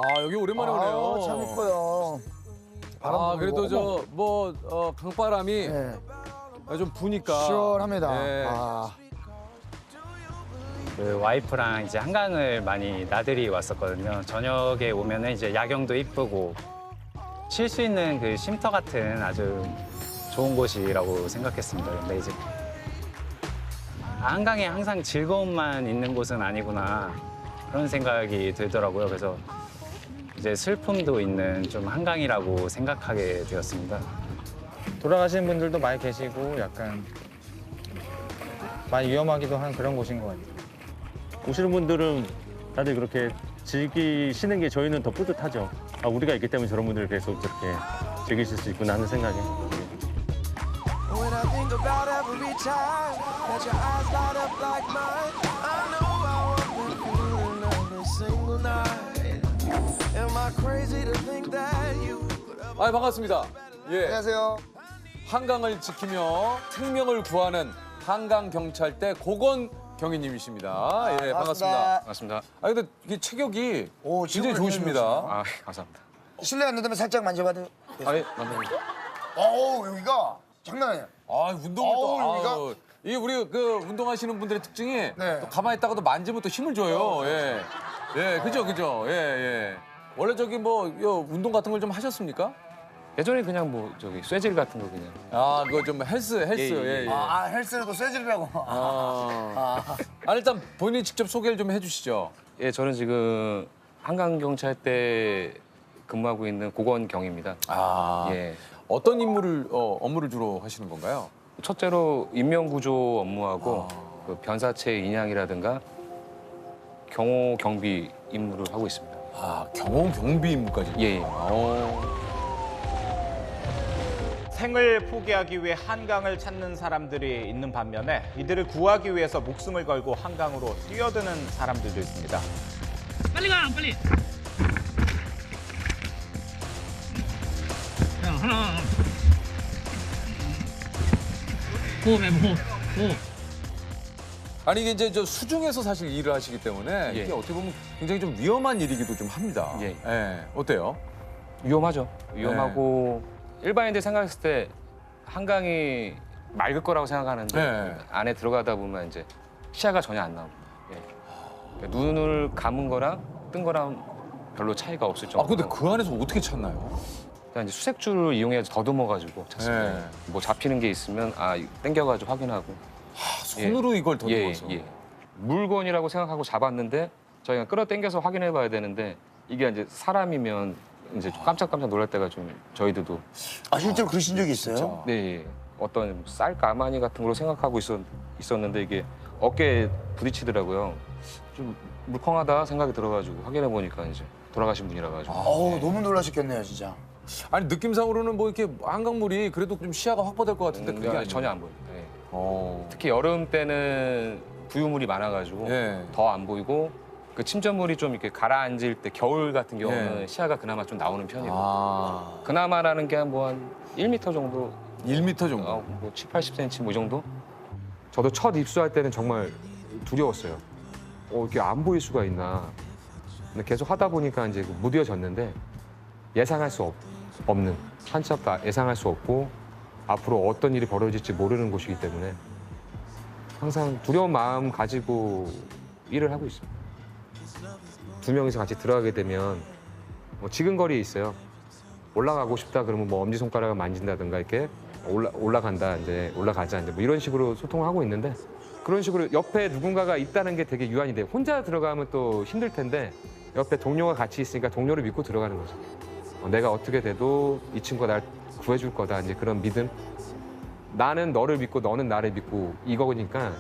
아, 여기 오랜만에 오네요. 아, 참 이뻐요. 바람도 아, 그래도 불고. 강바람이 네, 좀 부니까. 시원합니다. 네. 아, 그 와이프랑 이제 한강을 많이 나들이 왔었거든요. 저녁에 오면은 이제 야경도 이쁘고 쉴 수 있는 그 쉼터 같은 아주 좋은 곳이라고 생각했습니다. 근데 이제 한강에 항상 즐거움만 있는 곳은 아니구나 그런 생각이 들더라고요. 그래서 이제 슬픔도 있는 좀 한강이라고 생각하게 되었습니다. 돌아가시는 분들도 많이 계시고 약간 많이 위험하기도 한 그런 곳인 것 같아요. 오시는 분들은 다들 그렇게 즐기시는 게 저희는 더 뿌듯하죠. 아, 우리가 있기 때문에 저런 분들을 계속 저렇게 즐기실 수 있구나 하는 생각에. When I think about every time that your eyes light up like mine, I know how I've been feeling every single night. Am I crazy to think that you could ever... 아, 반갑습니다. 예. 안녕하세요. 한강을 지키며 생명을 구하는 한강경찰대 고건경위님이십니다. 예, 반갑습니다. 반갑습니다. 아, 근데 이게 체격이 오, 굉장히 지금 좋으십니다. 아, 감사합니다. 실례 안 된다면 살짝 만져봐도. 아, 예, 감사합니다. 어우, 여기가 장난 아니야. 아, 운동을 또. 어우, 여기가? 아우, 이게 우리 그 운동하시는 분들의 특징이 네. 또 가만히 있다가도 만지면 또 힘을 줘요. 예. 예, 그죠. 예, 예. 원래 저기 운동 같은 걸 좀 하셨습니까? 예전에 그냥 뭐 저기 쇠질 같은 거 그냥. 아, 그거 좀 헬스. 예, 예. 아, 헬스를 또 쇠질이라고. 아, 일단 본인이 직접 소개를 좀 해주시죠. 예, 저는 지금 한강경찰대 근무하고 있는 고건경입니다. 아, 예. 어떤 업무를 주로 하시는 건가요? 첫째로 인명구조 업무하고 그 변사체 인양이라든가 경호 경비 임무를 하고 있습니다. 아, 경호 경비 임무까지. 예, 예. 생을 포기하기 위해 한강을 찾는 사람들이 있는 반면에 이들을 구하기 위해서 목숨을 걸고 한강으로 뛰어드는 사람들도 있습니다. 빨리 가, 빨리. 자, 하나. 호흡해, 호흡. 아니 이게 이제 저 수중에서 사실 일을 하시기 때문에 예. 이게 어떻게 보면 굉장히 좀 위험한 일이기도 좀 합니다. 예. 어때요? 위험하죠. 위험하고 일반인들 생각했을 때 한강이 맑을 거라고 생각하는데 네. 안에 들어가다 보면 이제 시야가 전혀 안 나옵니다. 예. 그러니까 눈을 감은 거랑 뜬 거랑 별로 차이가 없을 아, 정도로. 근데 그 안에서 어떻게 찾나요? 그러니까 이제 수색줄을 이용해서 더듬어가지고 찾습니다. 네. 뭐 잡히는 게 있으면 당겨가지고 확인하고. 손으로 이걸 더듬어서. 예. 물건이라고 생각하고 잡았는데 저희가 끌어당겨서 확인해봐야 되는데 이게 이제 사람이면 이제 좀 깜짝깜짝 놀랄 때가 좀 저희들도 아, 실제로 그러신 적이 있어요? 네, 어떤 쌀 가마니 같은 걸로 생각하고 있었는데 이게 어깨에 부딪히더라고요. 좀 물컹하다 생각이 들어가지고 확인해 보니까 이제 돌아가신 분이라 가지고. 어우, 너무 놀라셨겠네요, 진짜. 아니 느낌상으로는 뭐 이렇게 한강물이 그래도 좀 시야가 확보될 것 같은데 그게 아니에요. 전혀 안 보입니다. 예. 어. 특히 여름 때는 부유물이 많아가지고 예. 더 안 보이고 그 침전물이 좀 이렇게 가라앉을 때 겨울 같은 경우는 예. 시야가 그나마 좀 나오는 편이고 아, 그나마라는 게 한 1m 정도, 1m 정도. 뭐 7, 80cm 뭐 이 정도? 저도 첫 입수할 때는 정말 두려웠어요. 이게 안 보일 수가 있나. 근데 계속 하다 보니까 이제 무뎌졌는데 예상할 수 없는, 한치 앞도 예상할 수 없고 앞으로 어떤 일이 벌어질지 모르는 곳이기 때문에 항상 두려운 마음 가지고 일을 하고 있습니다. 두 명이서 같이 들어가게 되면 뭐 지근거리에 있어요. 올라가고 싶다 그러면 뭐 엄지손가락을 만진다든가 이렇게 올라간다 이제 올라가자 이제 뭐 이런 식으로 소통을 하고 있는데 그런 식으로 옆에 누군가가 있다는 게 되게 유한이 돼요. 혼자 들어가면 또 힘들 텐데 옆에 동료가 같이 있으니까 동료를 믿고 들어가는 거죠. 내가 어떻게 돼도 이 친구가 날 구해줄 거다 이제 그런 믿음. 나는 너를 믿고 너는 나를 믿고 이거니까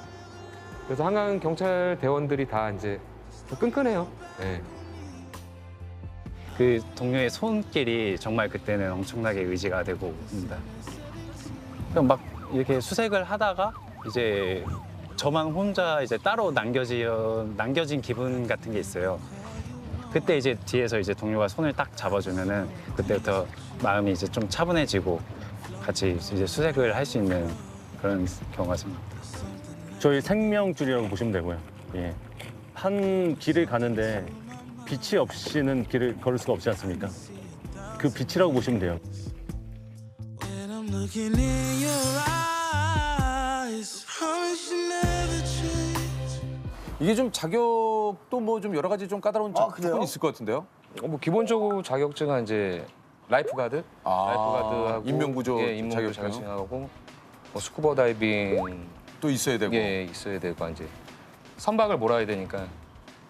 그래서 한강 경찰 대원들이 다 이제 좀 끈끈해요. 네. 그 동료의 손길이 정말 그때는 엄청나게 의지가 되고 있습니다. 그럼 막 이렇게 수색을 하다가 이제 저만 혼자 이제 따로 남겨진 기분 같은 게 있어요. 그때 이제 뒤에서 이제 동료가 손을 딱 잡아주면은 그때부터 마음이 이제 좀 차분해지고 같이 이제 수색을 할 수 있는 그런 경우가 생깁니다. 저희 생명줄이라고 보시면 되고요. 예. 한 길을 가는데 빛이 없이는 길을 걸을 수가 없지 않습니까? 그 빛이라고 보시면 돼요. When I'm looking in your eyes, promise you never change. 이게 좀 자격도 뭐 좀 여러 가지 좀 까다로운 아, 그래요? 조건이 있을 것 같은데요? 뭐 기본적으로 자격증은 이제 라이프가드, 라이프가드하고 인명구조 예, 인명구조 자격증. 자격증하고 뭐 스쿠버 다이빙 또 있어야 되고. 예, 있어야 되고 이제 선박을 몰아야 되니까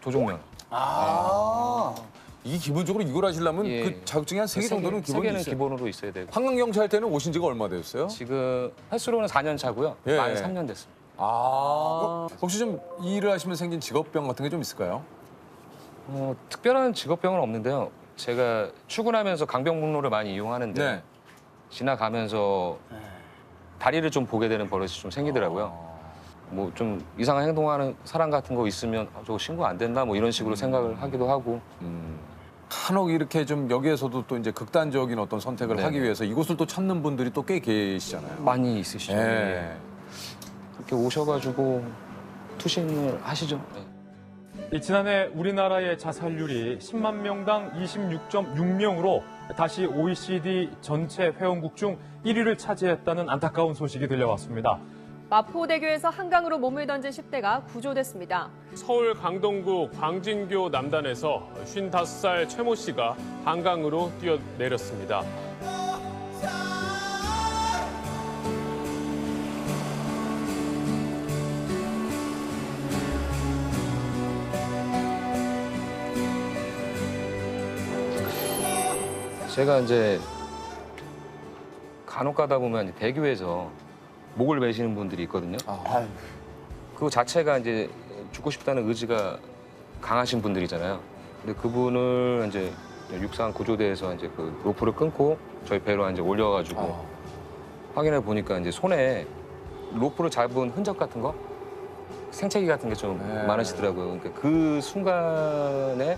조종면. 이게 기본적으로 이걸 하시려면 예. 그 자격증이 한 3개 정도는 기본이 3개는 있어요. 기본으로 있어야 되고. 한강경찰 때는 오신 지가 얼마 되었어요? 지금 횟수로는 4년 차고요. 예. 만 3년 됐습니다. 혹시 좀 이 일을 하시면 생긴 직업병 같은 게 좀 있을까요? 특별한 직업병은 없는데요. 제가 출근하면서 강변북로를 많이 이용하는데 네. 지나가면서 다리를 좀 보게 되는 버릇이 좀 생기더라고요. 뭐 좀 이상한 행동하는 사람 같은 거 있으면 저거 신고 안 된다 뭐 이런 식으로 생각을 하기도 하고. 한옥 이렇게 좀 여기에서도 또 이제 극단적인 어떤 선택을 네네. 하기 위해서 이곳을 또 찾는 분들이 또 꽤 계시잖아요. 많이 있으시죠. 예. 예. 그렇게 오셔가지고 투신을 하시죠. 예. 지난해 우리나라의 자살률이 10만 명당 26.6명으로 다시 OECD 전체 회원국 중 1위를 차지했다는 안타까운 소식이 들려왔습니다. 마포대교에서 한강으로 몸을 던진 10대가 구조됐습니다. 서울 강동구 광진교 남단에서 55살 최모 씨가 한강으로 뛰어내렸습니다. 제가 이제 간혹 가다 보면 이제 대교에서 목을 매시는 분들이 있거든요. 그거 자체가 이제 죽고 싶다는 의지가 강하신 분들이잖아요. 근데 그분을 이제 육상 구조대에서 이제 그 로프를 끊고 저희 배로 이제 올려가지고 확인해 보니까 이제 손에 로프를 잡은 흔적 같은 거, 생채기 같은 게 좀 많으시더라고요. 그러니까 그 순간에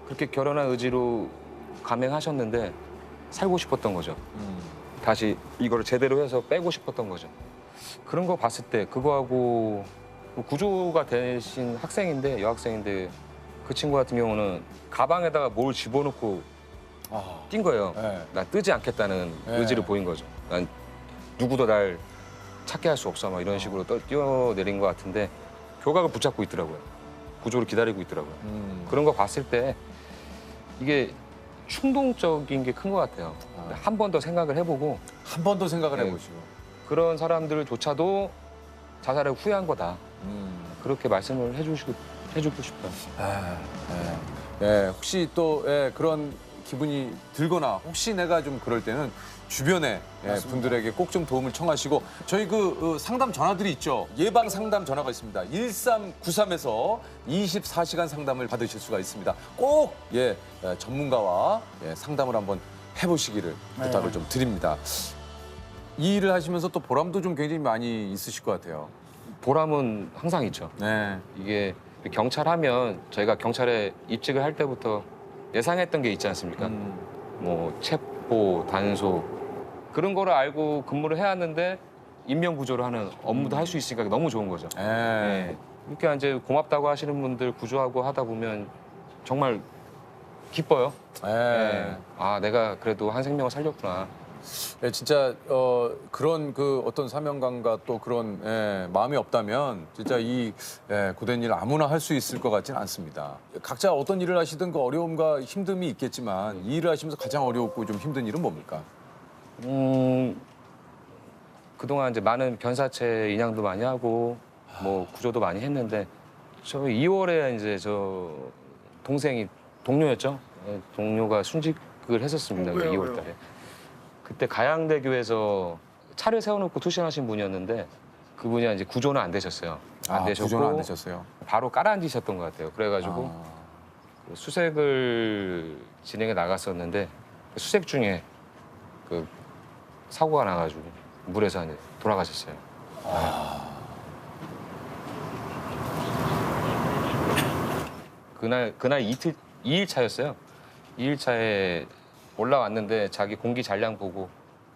그렇게 결연한 의지로 감행하셨는데 살고 싶었던 거죠. 다시 이거를 제대로 해서 빼고 싶었던 거죠. 그런 거 봤을 때 그거하고 구조가 되신 학생인데 여학생인데 그 친구 같은 경우는 가방에다가 뭘 집어넣고 뛴 거예요. 나 뜨지 않겠다는 의지를 보인 거죠. 난 누구도 날 찾게 할 수 없어 막 이런 식으로 뛰어내린 것 같은데 교각을 붙잡고 있더라고요. 구조를 기다리고 있더라고요. 그런 거 봤을 때 이게 충동적인 게 큰 것 같아요. 한 번 더 생각을 해보고 한 번 더 생각을 해보시고 그런 사람들조차도 자살을 후회한 거다. 그렇게 말씀을 해주고 싶어요. 혹시 또 그런 기분이 들거나 혹시 내가 좀 그럴 때는 주변에 분들에게 꼭 좀 도움을 청하시고 저희 그 상담 전화들이 있죠. 예방 상담 전화가 있습니다. 1393에서 24시간 상담을 받으실 수가 있습니다. 꼭 전문가와 상담을 한번 해보시기를 부탁을 좀 드립니다. 이 일을 하시면서 또 보람도 좀 굉장히 많이 있으실 것 같아요. 보람은 항상 있죠. 이게 경찰 하면 저희가 경찰에 입직을 할 때부터 예상했던 게 있지 않습니까? 뭐 체포, 단속 그런 거를 알고 근무를 해야 하는데 인명 구조를 하는 업무도 할 수 있으니까 너무 좋은 거죠. 이렇게 이제 고맙다고 하시는 분들 구조하고 하다 보면 정말 기뻐요. 아 내가 그래도 한 생명을 살렸구나. 진짜 그런 그 어떤 사명감과 또 그런 마음이 없다면 진짜 이 고된 일 아무나 할 수 있을 것 같지는 않습니다. 각자 어떤 일을 하시든 그 어려움과 힘듦이 있겠지만 이 일을 하시면서 가장 어렵고 좀 힘든 일은 뭡니까? 그동안 이제 많은 변사체 인양도 많이 하고 뭐 구조도 많이 했는데 저 2월에 이제 저 동료였죠. 동료가 순직을 했었습니다. 2월 달에. 그때 가양대교에서 차를 세워놓고 투신하신 분이었는데 그분이 이제 구조는 안 되셨어요. 안 되셨고 구조는 안 되셨어요. 바로 깔아앉으셨던 것 같아요. 그래가지고 그 수색을 진행해 나갔었는데 수색 중에 그 사고가 나가지고 물에서 이제 돌아가셨어요. 그날 2일 차였어요. 2일 차에 올라왔는데 자기 공기 잔량 보고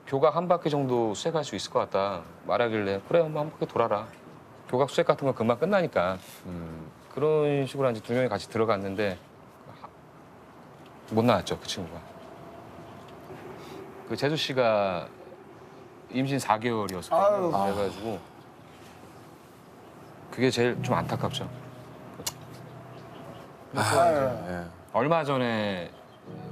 교각 한 바퀴 정도 수색할 수 있을 것 같다 말하길래 그래 한 바퀴 돌아라. 교각 수색 같은 건 금방 끝나니까 그런 식으로 이제 두 명이 같이 들어갔는데 못 나왔죠, 그 친구가. 그 재수 씨가 임신 4개월이었어요. 그래가지고 그게 제일 좀 안타깝죠. 얼마 전에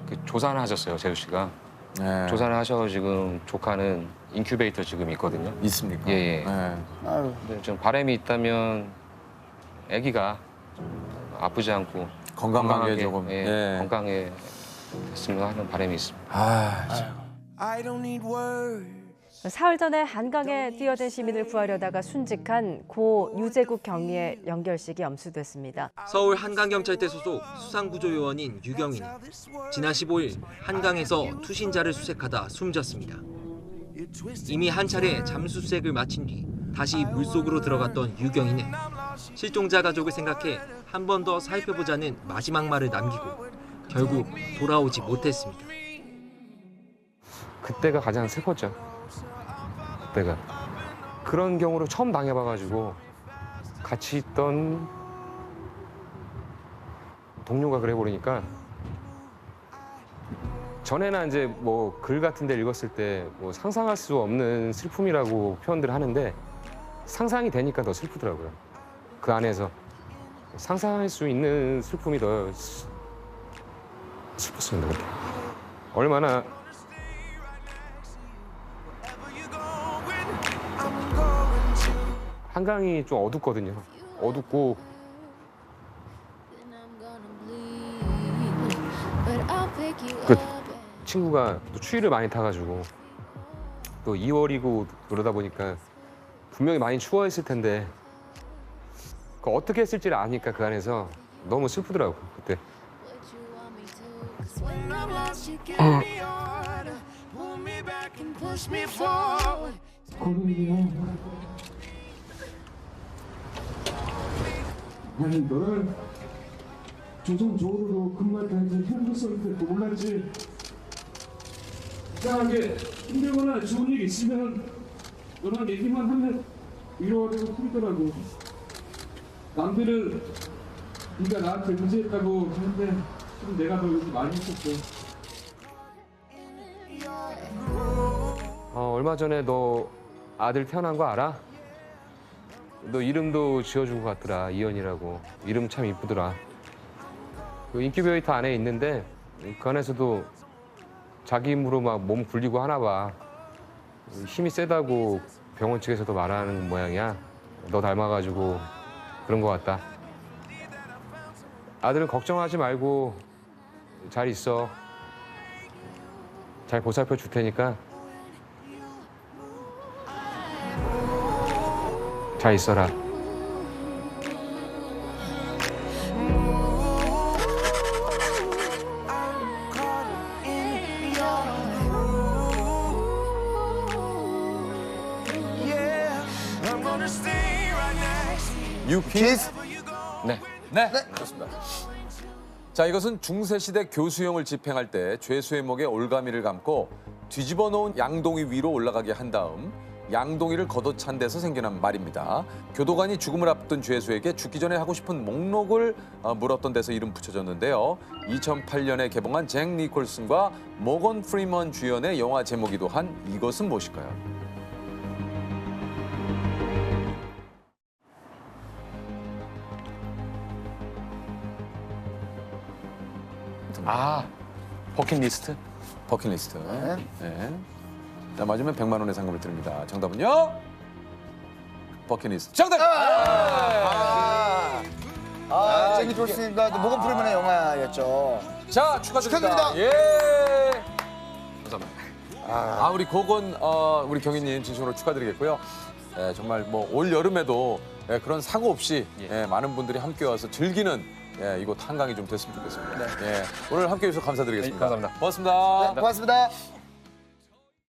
그 조산을 하셨어요, 재수 씨가. 네. 조산을 하셔서 지금 조카는 인큐베이터 지금 있거든요. 있습니까? 예. 네. 근데 좀 바람이 있다면 아기가 아프지 않고 건강하게 조금. 건강해 됐으면 하는 바람이 있습니다. I don't need words. 사흘 전에 한강에 뛰어든 시민을 구하려다가 순직한 고 유재국 경위의 연결식이 염수됐습니다. 서울 한강경찰대 소속 수상구조요원인 유경인. 지난 15일 한강에서 투신자를 수색하다 숨졌습니다. 이미 한 차례 잠수 수색을 마친 뒤 다시 물속으로 들어갔던 유경인은 실종자 가족을 생각해 한 번 더 살펴보자는 마지막 말을 남기고 결국 돌아오지 못했습니다. 그때가 가장 슬펐죠. 그때가. 그런 경우를 처음 당해봐가지고 같이 있던 동료가 그래 버리니까 전에는 이제 뭐 글 같은 데 읽었을 때 뭐 상상할 수 없는 슬픔이라고 표현들 하는데 상상이 되니까 더 슬프더라고요. 그 안에서 상상할 수 있는 슬픔이 더 슬펐습니다. 그때. 얼마나 한강이 좀 어둡거든요. 어둡고 그 친구가 또 추위를 많이 타가지고 또 2월이고 그러다 보니까 분명히 많이 추워했을 텐데 그 어떻게 했을지를 아니까 그 안에서 너무 슬프더라고 그때. 아니 너는 조선조으로 근무했다는 현구성인데 몰랐지. 이상하게 힘들거나 좋은 일 있으면 너랑 얘기만 하면 위로가 되고 풀리더라고. 남들은 네가 나한테 의지했다고 하는데 좀 내가 더 요즘 많이 했었어. 얼마 전에 너 아들 태어난 거 알아? 너 이름도 지어준 것 같더라. 이현이라고. 이름 참 이쁘더라. 그 인큐베이터 안에 있는데 그 안에서도 자기 힘으로 막 몸 굴리고 하나 봐. 힘이 세다고 병원 측에서도 말하는 모양이야. 너 닮아가지고 그런 것 같다. 아들은 걱정하지 말고 잘 있어. 잘 보살펴 줄 테니까 잘 있어라. 유키스? 네. 네. 좋습니다. 자, 이것은 중세시대 교수형을 집행할 때 죄수의 목에 올가미를 감고 뒤집어 놓은 양동이 위로 올라가게 한 다음 양동이를 걷어찬 데서 생겨난 말입니다. 교도관이 죽음을 앞둔 죄수에게 죽기 전에 하고 싶은 목록을 물었던 데서 이름 붙여졌는데요. 2008년에 개봉한 잭 니콜슨과 모건 프리먼 주연의 영화 제목이기도 한 이것은 무엇일까요? 버킷리스트? 버킷리스트. 네. 자, 맞으면 100만 원의 상금을 드립니다. 정답은요? 버킷리스트. 정답! 잭 니콜슨과 모건 프리먼의 영화였죠. 자, 축하드립니다. 예. 감사합니다. 우리 고건 우리 경희님 진심으로 축하드리겠고요. 정말 뭐 올 여름에도 그런 사고 없이 많은 분들이 함께 와서 즐기는 이곳 한강이 좀 됐으면 좋겠습니다. 오늘 함께 해주셔서 감사드리겠습니다. 감사합니다. 고맙습니다. 고맙습니다.